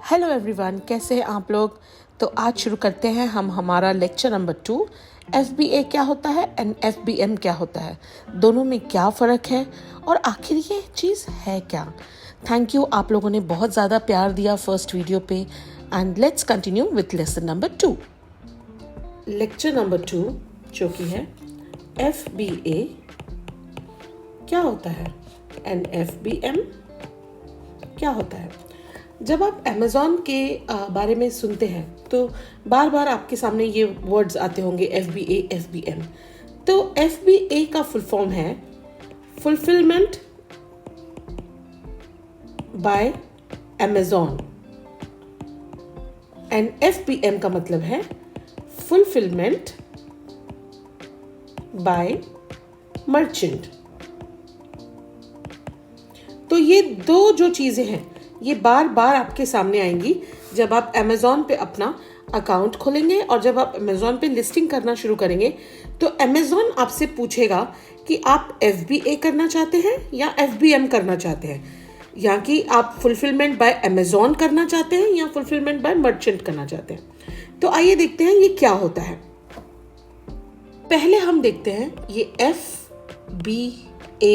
Hello everyone, कैसे हैं आप लोग। तो आज शुरू करते हैं हम हमारा लेक्चर नंबर 2। FBA क्या होता है एंड FBM क्या होता है, दोनों में क्या फ़र्क है और आखिर ये चीज़ है क्या। थैंक यू, आप लोगों ने बहुत ज़्यादा प्यार दिया फर्स्ट वीडियो पे। And let's continue with lesson number 2। Lecture number 2 जो कि है FBA क्या होता है एंड FBM क्या होता है। जब आप अमेज़ॉन के बारे में सुनते हैं तो बार बार आपके सामने ये वर्ड्स आते होंगे FBA FBM। तो FBA का फुल फॉर्म है fulfilment bye Amazon and FBM का मतलब है फुलफिलमेंट बाय मर्चेंट। तो ये दो जो चीज़ें हैं ये बार बार आपके सामने आएंगी जब आप अमेज़ॉन पे अपना अकाउंट खोलेंगे और जब आप अमेज़ॉन पे लिस्टिंग करना शुरू करेंगे तो अमेज़ॉन आपसे पूछेगा कि आप FBA करना चाहते हैं या FBM करना चाहते हैं, या कि आप फुलफिलमेंट बाय अमेज़ॉन करना चाहते हैं या फुलफिलमेंट बाय मर्चेंट करना चाहते हैं। तो आइए देखते हैं ये क्या होता है। पहले हम देखते हैं ये FBA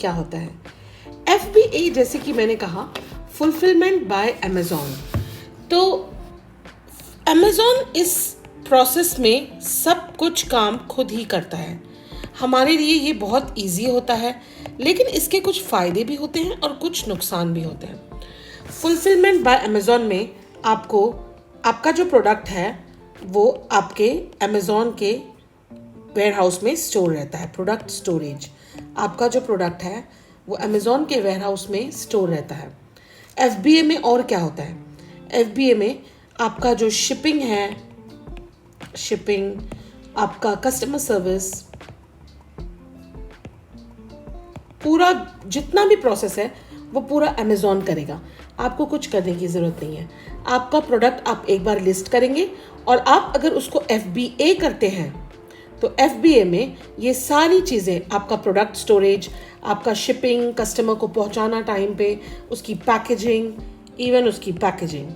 क्या होता है। FBA जैसे कि मैंने कहा फुलफिलमेंट बाय अमेज़ॉन। तो अमेज़ॉन इस प्रोसेस में सब कुछ काम खुद ही करता है। हमारे लिए ये बहुत इजी होता है, लेकिन इसके कुछ फ़ायदे भी होते हैं और कुछ नुकसान भी होते हैं। फुलफिलमेंट बाय अमेज़ॉन में आपको आपका जो प्रोडक्ट है वो आपके अमेज़ॉन के वेयरहाउस में स्टोर रहता है। प्रोडक्ट स्टोरेज, आपका जो प्रोडक्ट है वो अमेज़ॉन के वेयरहाउस में स्टोर रहता है। FBA में और क्या होता है, FBA में आपका जो शिपिंग है, शिपिंग, आपका कस्टमर सर्विस, पूरा जितना भी प्रोसेस है वो पूरा अमेज़ॉन करेगा। आपको कुछ करने की ज़रूरत नहीं है। आपका प्रोडक्ट आप एक बार लिस्ट करेंगे और आप अगर उसको FBA करते हैं तो FBA में ये सारी चीज़ें, आपका प्रोडक्ट स्टोरेज, आपका शिपिंग, कस्टमर को पहुंचाना टाइम पे, उसकी पैकेजिंग, इवन उसकी पैकेजिंग,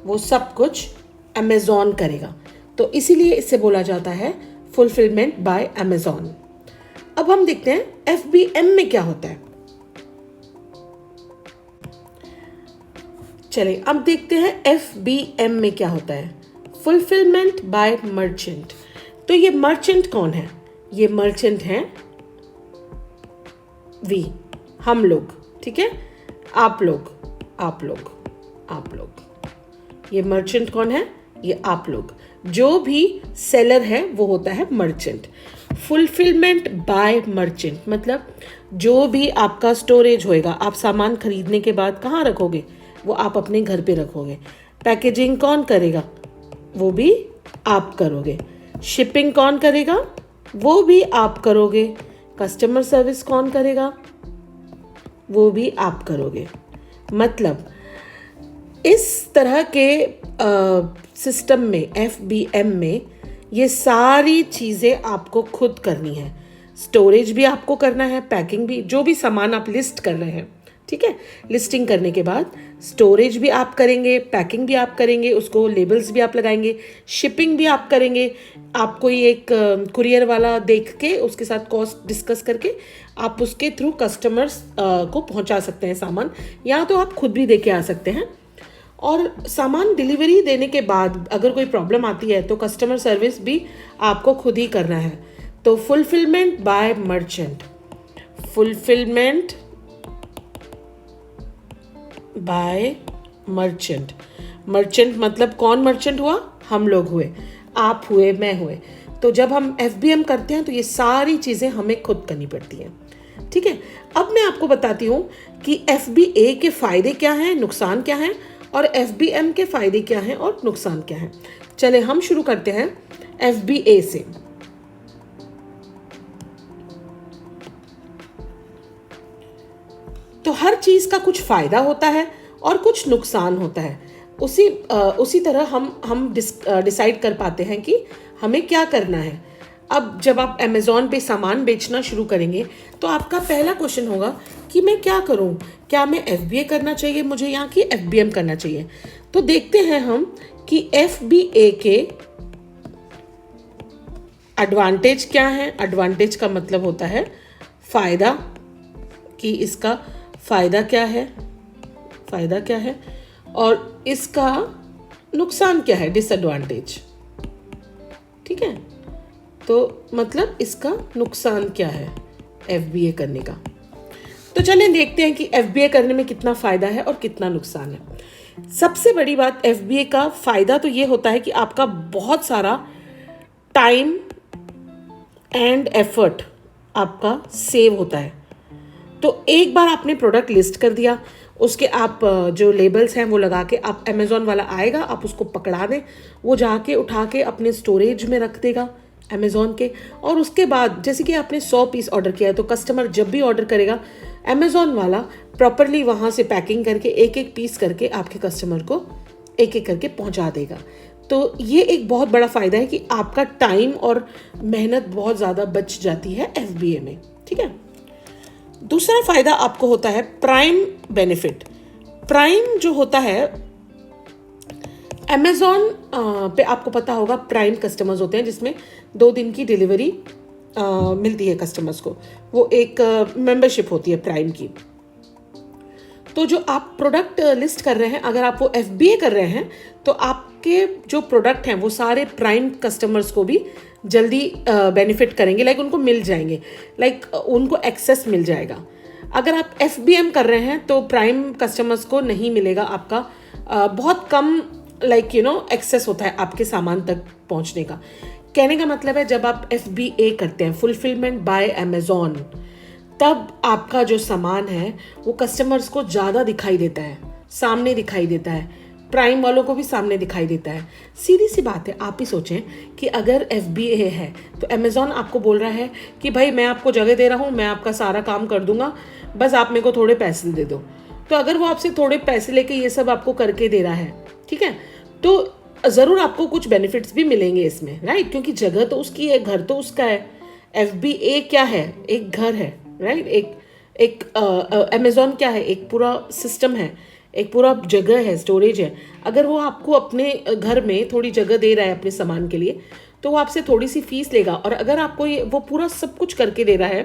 वो सब कुछ अमेज़ॉन करेगा। तो इसीलिए इसे बोला जाता है फुलफिलमेंट बाय अमेज़ॉन। अब हम देखते हैं FBM में क्या होता है। चलिए अब देखते हैं FBM में क्या होता है, फुलफिलमेंट बाय मर्चेंट। तो ये मर्चेंट कौन है? ये मर्चेंट हैं वी, हम लोग, ठीक है, आप लोग, आप लोग, आप लोग। ये मर्चेंट कौन है? ये आप लोग। जो भी सेलर है वो होता है मर्चेंट। फुलफिलमेंट बाय मर्चेंट मतलब जो भी आपका स्टोरेज होएगा, आप सामान खरीदने के बाद कहाँ रखोगे? वो आप अपने घर पे रखोगे। पैकेजिंग कौन करेगा? वो भी आप करोगे। शिपिंग कौन करेगा? वो भी आप करोगे। कस्टमर सर्विस कौन करेगा? वो भी आप करोगे। मतलब इस तरह के सिस्टम में, FBM में, ये सारी चीज़ें आपको खुद करनी है। स्टोरेज भी आपको करना है, पैकिंग भी, जो भी सामान आप लिस्ट कर रहे हैं, ठीक है, लिस्टिंग करने के बाद स्टोरेज भी आप करेंगे, पैकिंग भी आप करेंगे, उसको लेबल्स भी आप लगाएंगे, शिपिंग भी आप करेंगे। आप कोई एक कुरियर वाला देख के उसके साथ कॉस्ट डिस्कस करके आप उसके थ्रू कस्टमर्स को पहुंचा सकते हैं सामान, या तो आप खुद भी दे के आ सकते हैं। और सामान डिलीवरी देने के बाद अगर कोई प्रॉब्लम आती है तो कस्टमर सर्विस भी आपको खुद ही करना है। तो fulfilment bye merchant, fulfilment bye merchant. Merchant मतलब कौन मर्चेंट हुआ? हम लोग हुए, आप हुए, मैं हुए। तो जब हम FBM करते हैं तो ये सारी चीज़ें हमें खुद करनी पड़ती हैं, ठीक है। अब मैं आपको बताती हूँ कि FBA के फ़ायदे क्या हैं, नुकसान क्या हैं, और FBM के फ़ायदे क्या हैं और नुकसान क्या हैं। चले हम शुरू करते हैं FBA से। तो हर चीज़ का कुछ फ़ायदा होता है और कुछ नुकसान होता है। उसी तरह हम डिसाइड कर पाते हैं कि हमें क्या करना है। अब जब आप अमेज़ॉन पे सामान बेचना शुरू करेंगे तो आपका पहला क्वेश्चन होगा कि मैं क्या करूं, क्या मैं FBA करना चाहिए मुझे या कि FBM करना चाहिए। तो देखते हैं हम कि FBA के एडवांटेज क्या है। एडवांटेज का मतलब होता है फ़ायदा, कि इसका फ़ायदा क्या है, फ़ायदा क्या है, और इसका नुकसान क्या है, डिसएडवांटेज। ठीक है, तो मतलब इसका नुकसान क्या है FBA करने का। तो चलिए देखते हैं कि FBA करने में कितना फ़ायदा है और कितना नुकसान है। सबसे बड़ी बात FBA का फ़ायदा तो ये होता है कि आपका बहुत सारा टाइम एंड एफर्ट आपका सेव होता है। तो एक बार आपने प्रोडक्ट लिस्ट कर दिया, उसके आप जो लेबल्स हैं वो लगा के, आप अमेज़ॉन वाला आएगा, आप उसको पकड़ा दें, वो जाके उठा के अपने स्टोरेज में रख देगा अमेज़ॉन के। और उसके बाद जैसे कि आपने 100 पीस ऑर्डर किया है तो कस्टमर जब भी ऑर्डर करेगा अमेज़ॉन वाला प्रॉपरली वहाँ से पैकिंग करके एक एक पीस करके आपके कस्टमर को एक एक करके पहुँचा देगा। तो ये एक बहुत बड़ा फ़ायदा है कि आपका टाइम और मेहनत बहुत ज़्यादा बच जाती है FBA में। ठीक है, दूसरा फ़ायदा आपको होता है प्राइम बेनिफिट। प्राइम जो होता है अमेज़ॉन पे, आपको पता होगा प्राइम कस्टमर्स होते हैं जिसमें 2 दिन की डिलीवरी मिलती है कस्टमर्स को। वो एक मेंबरशिप होती है प्राइम की। तो जो आप प्रोडक्ट लिस्ट कर रहे हैं, अगर आप वो FBA कर रहे हैं तो आपके जो प्रोडक्ट हैं वो सारे प्राइम कस्टमर्स को भी जल्दी बेनिफिट करेंगे, लाइक उनको मिल जाएंगे, लाइक उनको एक्सेस मिल जाएगा। अगर आप FBM कर रहे हैं तो प्राइम कस्टमर्स को नहीं मिलेगा, आपका बहुत कम लाइक एक्सेस होता है आपके सामान तक पहुंचने का। कहने का मतलब है जब आप FBA करते हैं, फुलफिलमेंट बाय अमेज़ॉन, तब आपका जो सामान है वो कस्टमर्स को ज़्यादा दिखाई देता है, सामने दिखाई देता है, प्राइम वालों को भी सामने दिखाई देता है। सीधी सी बात है, आप ही सोचें कि अगर FBA है तो अमेज़ॉन आपको बोल रहा है कि भाई मैं आपको जगह दे रहा हूँ, मैं आपका सारा काम कर दूंगा, बस आप मेरे को थोड़े पैसे दे दो। तो अगर वो आपसे थोड़े पैसे लेके ये सब आपको करके दे रहा है, ठीक है, तो ज़रूर आपको कुछ बेनिफिट्स भी मिलेंगे इसमें, राइट, क्योंकि जगह तो उसकी है, घर तो उसका है। FBA क्या है, एक घर है, राइट, एक अमेज़ॉन क्या है, एक पूरा सिस्टम है, एक पूरा जगह है, स्टोरेज है। अगर वो आपको अपने घर में थोड़ी जगह दे रहा है अपने सामान के लिए तो वो आपसे थोड़ी सी फीस लेगा, और अगर आपको वो पूरा सब कुछ करके दे रहा है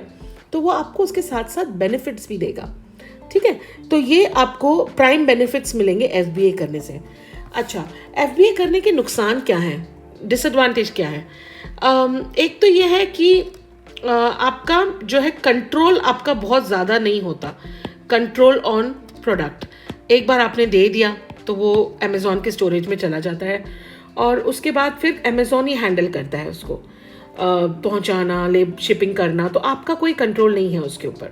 तो वो आपको उसके साथ साथ बेनिफिट्स भी देगा। ठीक है, तो ये आपको प्राइम बेनिफिट्स मिलेंगे FBA करने से। अच्छा, FBA करने के नुकसान क्या हैं, डिसएडवांटेज क्या है? एक तो ये है कि आपका जो है कंट्रोल आपका बहुत ज़्यादा नहीं होता, कंट्रोल ऑन प्रोडक्ट। एक बार आपने दे दिया तो वो अमेज़ॉन के स्टोरेज में चला जाता है और उसके बाद फिर अमेज़ॉन ही हैंडल करता है उसको पहुंचाना, शिपिंग करना, तो आपका कोई कंट्रोल नहीं है उसके ऊपर।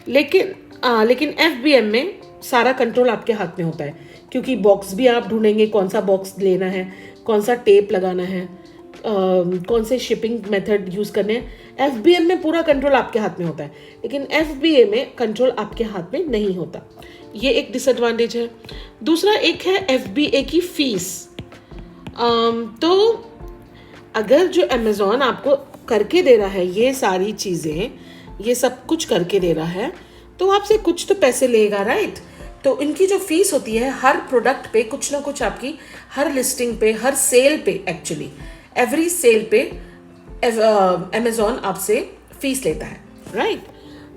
लेकिन FBM में सारा कंट्रोल आपके हाथ में होता है, क्योंकि बॉक्स भी आप ढूंढेंगे, कौन सा बॉक्स लेना है, कौन सा टेप लगाना है, कौन से शिपिंग मेथड यूज़ करने हैं। FBM में पूरा कंट्रोल आपके हाथ में होता है, लेकिन FBA में कंट्रोल आपके हाथ में नहीं होता। ये एक डिसएडवांटेज है। दूसरा एक है FBA की फ़ीस। तो अगर जो अमेज़ॉन आपको करके दे रहा है ये सारी चीज़ें, ये सब कुछ करके दे रहा है, तो आपसे कुछ तो पैसे लेगा, राइट। तो इनकी जो फीस होती है हर प्रोडक्ट पे कुछ ना कुछ आपकी, हर लिस्टिंग पे, हर सेल पे, एक्चुअली एवरी सेल पे अमेज़ॉन आपसे फीस लेता है, राइट।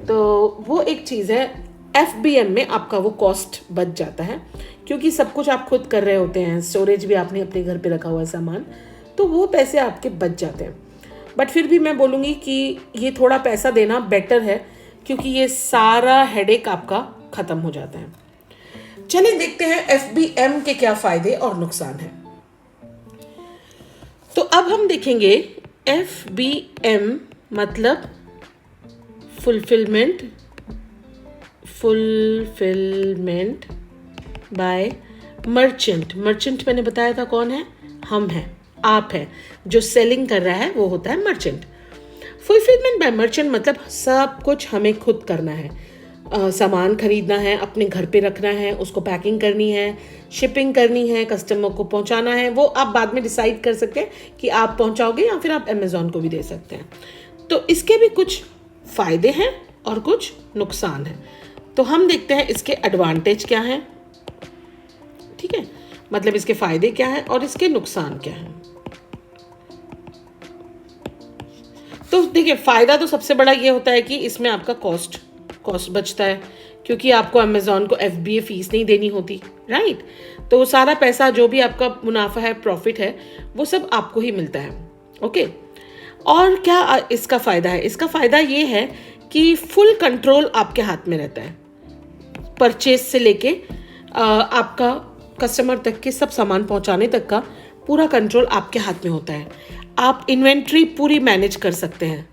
तो वो एक चीज़ है। FBM में आपका वो कॉस्ट बच जाता है, क्योंकि सब कुछ आप खुद कर रहे होते हैं, स्टोरेज भी आपने अपने घर पे रखा हुआ है सामान, तो वो पैसे आपके बच जाते हैं। बट फिर भी मैं बोलूँगी कि ये थोड़ा पैसा देना बेटर है, क्योंकि ये सारा हेडेक आपका ख़त्म हो जाता है। चलिए देखते हैं FBM के क्या फ़ायदे और नुकसान हैं। तो अब हम देखेंगे FBM मतलब फुलफिलमेंट बाय मर्चेंट। मर्चेंट मैंने बताया था कौन है, हम हैं, आप हैं। जो सेलिंग कर रहा है वो होता है मर्चेंट। फुलफिलमेंट बाय मर्चेंट मतलब सब कुछ हमें खुद करना है। सामान खरीदना है, अपने घर पे रखना है, उसको पैकिंग करनी है, शिपिंग करनी है, कस्टमर को पहुंचाना है, वो आप बाद में डिसाइड कर सकते हैं कि आप पहुंचाओगे या फिर आप अमेज़ॉन को भी दे सकते हैं। तो इसके भी कुछ फ़ायदे हैं और कुछ नुकसान हैं। तो हम देखते हैं इसके एडवांटेज क्या हैं, ठीक है, मतलब इसके फ़ायदे क्या हैं और इसके नुकसान क्या हैं। तो देखिए, फ़ायदा तो सबसे बड़ा ये होता है कि इसमें आपका कॉस्ट बचता है, क्योंकि आपको अमेज़ॉन को FBA फीस नहीं देनी होती, राइट। तो सारा पैसा जो भी आपका मुनाफा है, प्रॉफिट है, वो सब आपको ही मिलता है, ओके। और क्या इसका फ़ायदा है? इसका फ़ायदा ये है कि फुल कंट्रोल आपके हाथ में रहता है, परचेज से लेके आपका कस्टमर तक के सब सामान पहुंचाने तक का पूरा कंट्रोल आपके हाथ में होता है। आप इन्वेंट्री पूरी मैनेज कर सकते हैं।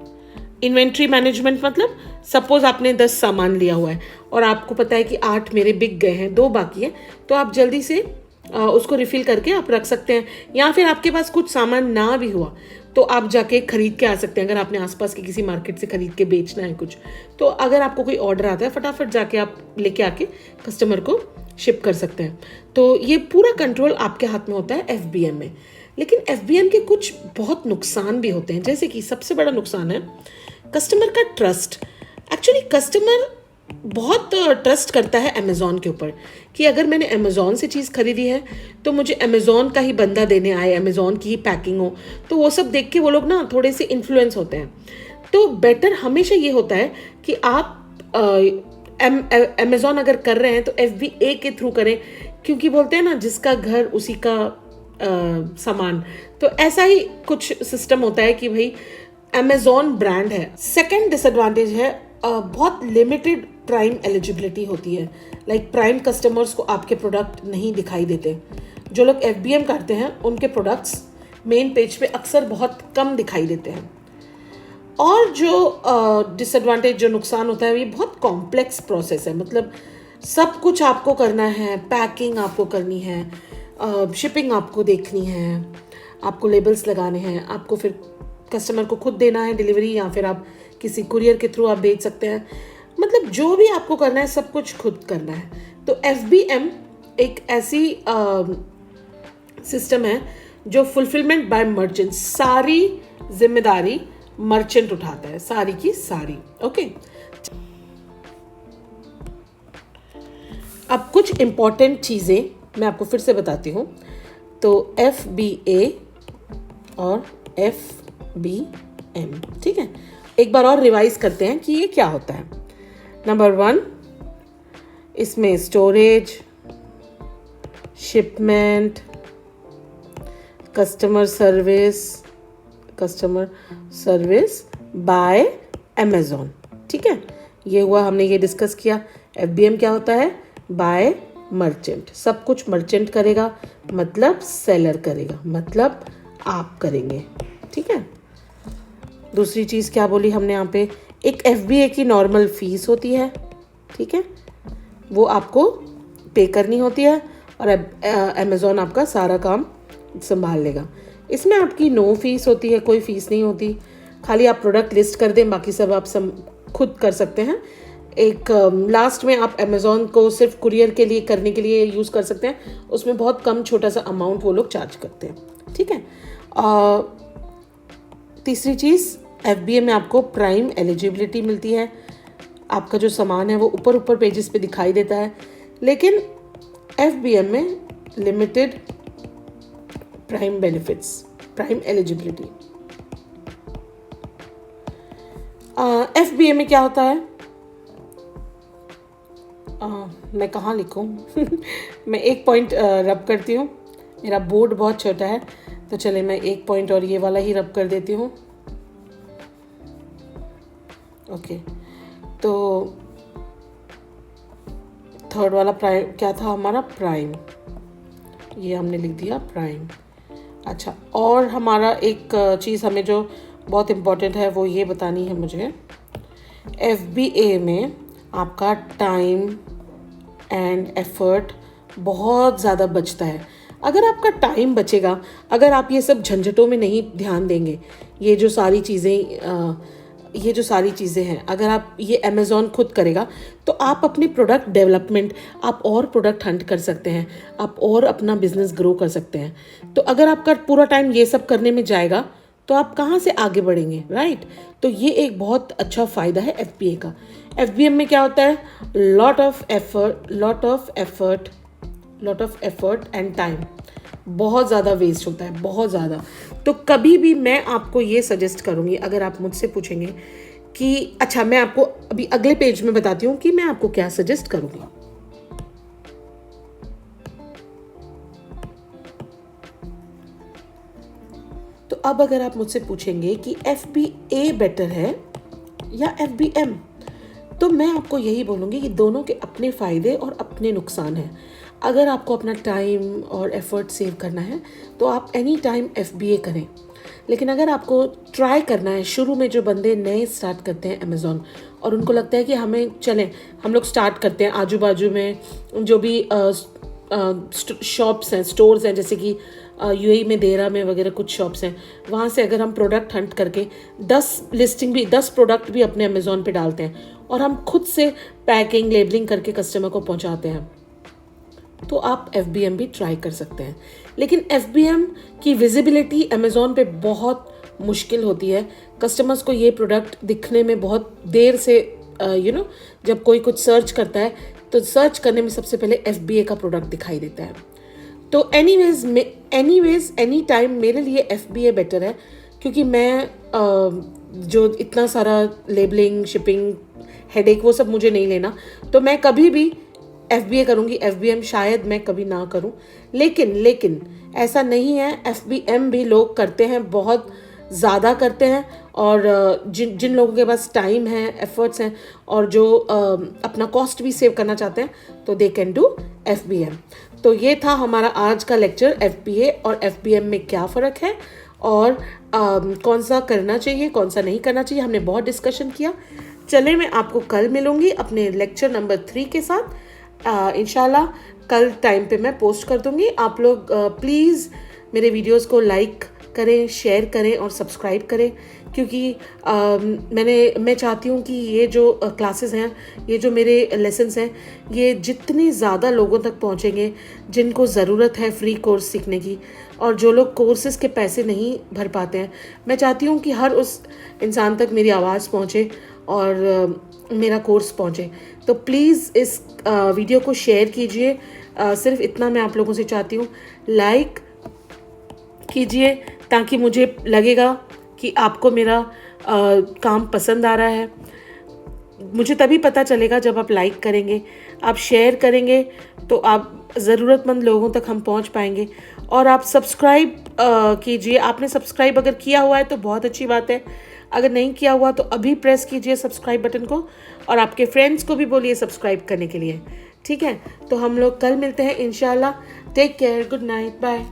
इन्वेंट्री मैनेजमेंट मतलब सपोज आपने 10 सामान लिया हुआ है और आपको पता है कि 8 मेरे बिक गए हैं, 2 बाकी हैं, तो आप जल्दी से उसको रिफ़िल करके आप रख सकते हैं। या फिर आपके पास कुछ सामान ना भी हुआ तो आप जाके खरीद के आ सकते हैं। अगर आपने आसपास की किसी मार्केट से खरीद के बेचना है कुछ, तो अगर आपको कोई ऑर्डर आता है, फटाफट जाके आप लेके आके कस्टमर को शिप कर सकते हैं। तो ये पूरा कंट्रोल आपके हाथ में होता है FBM में। लेकिन FBM के कुछ बहुत नुकसान भी होते हैं, जैसे कि सबसे बड़ा नुकसान है कस्टमर का ट्रस्ट। एक्चुअली कस्टमर बहुत ट्रस्ट करता है अमेज़ॉन के ऊपर कि अगर मैंने अमेज़ॉन से चीज़ खरीदी है तो मुझे अमेज़ॉन का ही बंदा देने आए, अमेज़ॉन की ही पैकिंग हो, तो वो सब देख के वो लोग ना थोड़े से इन्फ्लुएंस होते हैं। तो बेटर हमेशा ये होता है कि आप अमेज़ॉन अगर कर रहे हैं तो FBA के थ्रू करें, क्योंकि बोलते हैं ना जिसका घर उसी का सामान। तो ऐसा ही कुछ सिस्टम होता है कि भाई अमेज़ॉन ब्रांड है। सेकंड डिसएडवांटेज है बहुत लिमिटेड प्राइम एलिजिबिलिटी होती है। लाइक प्राइम कस्टमर्स को आपके प्रोडक्ट नहीं दिखाई देते। जो लोग FBM करते हैं उनके प्रोडक्ट्स मेन पेज पे अक्सर बहुत कम दिखाई देते हैं। और जो डिसएडवांटेज, जो नुकसान होता है, ये बहुत कॉम्प्लेक्स प्रोसेस है। मतलब सब कुछ आपको करना है, पैकिंग आपको करनी है, शिपिंग आपको देखनी है, आपको लेबल्स लगाने हैं, आपको फिर कस्टमर को खुद देना है डिलीवरी, या फिर आप किसी कुरियर के थ्रू आप भेज सकते हैं। मतलब जो भी आपको करना है सब कुछ खुद करना है। तो FBM एक ऐसी सिस्टम है जो फुलफिलमेंट बाय मर्चेंट, सारी जिम्मेदारी मर्चेंट उठाता है, सारी की सारी, ओके। अब कुछ इंपॉर्टेंट चीज़ें मैं आपको फिर से बताती हूँ। तो FBA और FBM, ठीक है, एक बार और रिवाइज करते हैं कि ये क्या होता है। नंबर 1, इसमें storage, shipment, customer service by Amazon, ठीक है। ये हुआ, हमने ये डिस्कस किया। FBM क्या होता है? बाय मर्चेंट, सब कुछ मर्चेंट करेगा, मतलब सेलर करेगा, मतलब आप करेंगे, ठीक है। दूसरी चीज़ क्या बोली हमने यहाँ पे? एक FBA की नॉर्मल फीस होती है, ठीक है, वो आपको पे करनी होती है और अमेज़ॉन आपका सारा काम संभाल लेगा। इसमें आपकी नो फीस होती है, कोई फीस नहीं होती, खाली आप प्रोडक्ट लिस्ट कर दें, बाकी सब आप खुद कर सकते हैं। एक लास्ट में आप अमेज़ॉन को सिर्फ कुरियर के लिए करने के लिए यूज़ कर सकते हैं, उसमें बहुत कम छोटा सा अमाउंट वो लोग चार्ज करते हैं, ठीक है। तीसरी चीज़, FBA में आपको प्राइम एलिजिबिलिटी मिलती है। आपका जो सामान है वो ऊपर पेजेस पे दिखाई देता है, लेकिन FBM में limited prime benefits, prime eligibility. FBA में क्या होता है? मैं कहाँ लिखूँ? मैं एक पॉइंट रब करती हूँ, मेरा बोर्ड बहुत छोटा है, तो चले मैं एक पॉइंट और ये वाला ही रब कर देती हूँ, ओके। तो थर्ड वाला प्राइम क्या था हमारा? प्राइम, ये हमने लिख दिया प्राइम। अच्छा, और हमारा एक चीज़ हमें जो बहुत इम्पोर्टेंट है वो ये बतानी है मुझे। FBA में आपका टाइम एंड एफर्ट बहुत ज़्यादा बचता है। अगर आपका टाइम बचेगा, अगर आप ये सब झंझटों में नहीं ध्यान देंगे, ये जो सारी चीज़ें ये जो सारी चीज़ें हैं, अगर आप ये अमेज़ॉन खुद करेगा तो आप अपनी प्रोडक्ट डेवलपमेंट, आप और प्रोडक्ट हंट कर सकते हैं, आप और अपना बिजनेस ग्रो कर सकते हैं। तो अगर आपका पूरा टाइम ये सब करने में जाएगा तो आप कहाँ से आगे बढ़ेंगे, राइट? तो ये एक बहुत अच्छा फ़ायदा है FBA का। FBM में क्या होता है? Lot of effort and time बहुत ज़्यादा वेस्ट होता है, बहुत ज़्यादा। तो कभी भी मैं आपको ये सजेस्ट करूँगी, अगर आप मुझसे पूछेंगे कि अच्छा, मैं आपको अभी अगले पेज में बताती हूँ कि मैं आपको क्या सजेस्ट करूँगी। तो अब अगर आप मुझसे पूछेंगे कि FBA बेटर है या FBM, तो मैं आपको यही बोलूँगी कि दोनों के अपने फ़ायदे और अपने नुकसान हैं। अगर आपको अपना टाइम और एफर्ट सेव करना है तो आप एनी टाइम FBA करें। लेकिन अगर आपको ट्राई करना है, शुरू में जो बंदे नए स्टार्ट करते हैं अमेज़ॉन और उनको लगता है कि हम लोग स्टार्ट करते हैं, आजू बाजू में जो भी शॉप्स हैं, स्टोर्स हैं, जैसे कि UAE में देरा में वगैरह कुछ शॉप्स हैं, वहाँ से अगर हम प्रोडक्ट हंट करके 10 प्रोडक्ट भी अपने अमेज़ॉन पे डालते हैं और हम खुद से पैकिंग लेबलिंग करके कस्टमर को पहुँचाते हैं, तो आप FBM भी ट्राई कर सकते हैं। लेकिन FBM की विजिबिलिटी अमेज़ॉन पे बहुत मुश्किल होती है। कस्टमर्स को ये प्रोडक्ट दिखने में बहुत देर से जब कोई कुछ सर्च करता है तो सर्च करने में सबसे पहले FBA का प्रोडक्ट दिखाई देता है। तो एनीवेज एनी टाइम मेरे लिए FBA बेटर है, क्योंकि मैं जो इतना सारा लेबलिंग, शिपिंग, हेडेक वो सब मुझे नहीं लेना, तो मैं कभी भी FBA करूँगी। FBM शायद मैं कभी ना करूँ, लेकिन ऐसा नहीं है, FBM भी लोग करते हैं, बहुत ज़्यादा करते हैं। और जिन लोगों के पास टाइम है, एफर्ट्स हैं और जो अपना कॉस्ट भी सेव करना चाहते हैं, तो दे कैन डू FBM। तो ये था हमारा आज का लेक्चर, FBA और FBM में क्या फ़र्क है और कौन सा करना चाहिए, कौन सा नहीं करना चाहिए। हमने बहुत डिस्कशन किया। चले, मैं आपको कल मिलूँगी अपने लेक्चर नंबर 3 के साथ। इंशाल्लाह कल टाइम पे मैं पोस्ट कर दूँगी। आप लोग प्लीज़ मेरे वीडियोस को लाइक करें, शेयर करें और सब्सक्राइब करें, क्योंकि मैं चाहती हूँ कि ये जो क्लासेस हैं, ये जो मेरे लेसन्स हैं, ये जितने ज़्यादा लोगों तक पहुँचेंगे जिनको ज़रूरत है फ्री कोर्स सीखने की, और जो लोग कोर्सेज़ के पैसे नहीं भर पाते हैं, मैं चाहती हूँ कि हर उस इंसान तक मेरी आवाज़ पहुँचे और मेरा कोर्स पहुँचे। तो प्लीज़ इस वीडियो को शेयर कीजिए। सिर्फ इतना मैं आप लोगों से चाहती हूँ, लाइक कीजिए ताकि मुझे लगेगा कि आपको मेरा काम पसंद आ रहा है। मुझे तभी पता चलेगा जब आप लाइक करेंगे, आप शेयर करेंगे, तो आप ज़रूरतमंद लोगों तक हम पहुंच पाएंगे। और आप सब्सक्राइब कीजिए। आपने सब्सक्राइब अगर किया हुआ है तो बहुत अच्छी बात है, अगर नहीं किया हुआ तो अभी प्रेस कीजिए सब्सक्राइब बटन को, और आपके फ्रेंड्स को भी बोलिए सब्सक्राइब करने के लिए। ठीक है, तो हम लोग कल मिलते हैं इंशाल्लाह। Take care, good night, bye.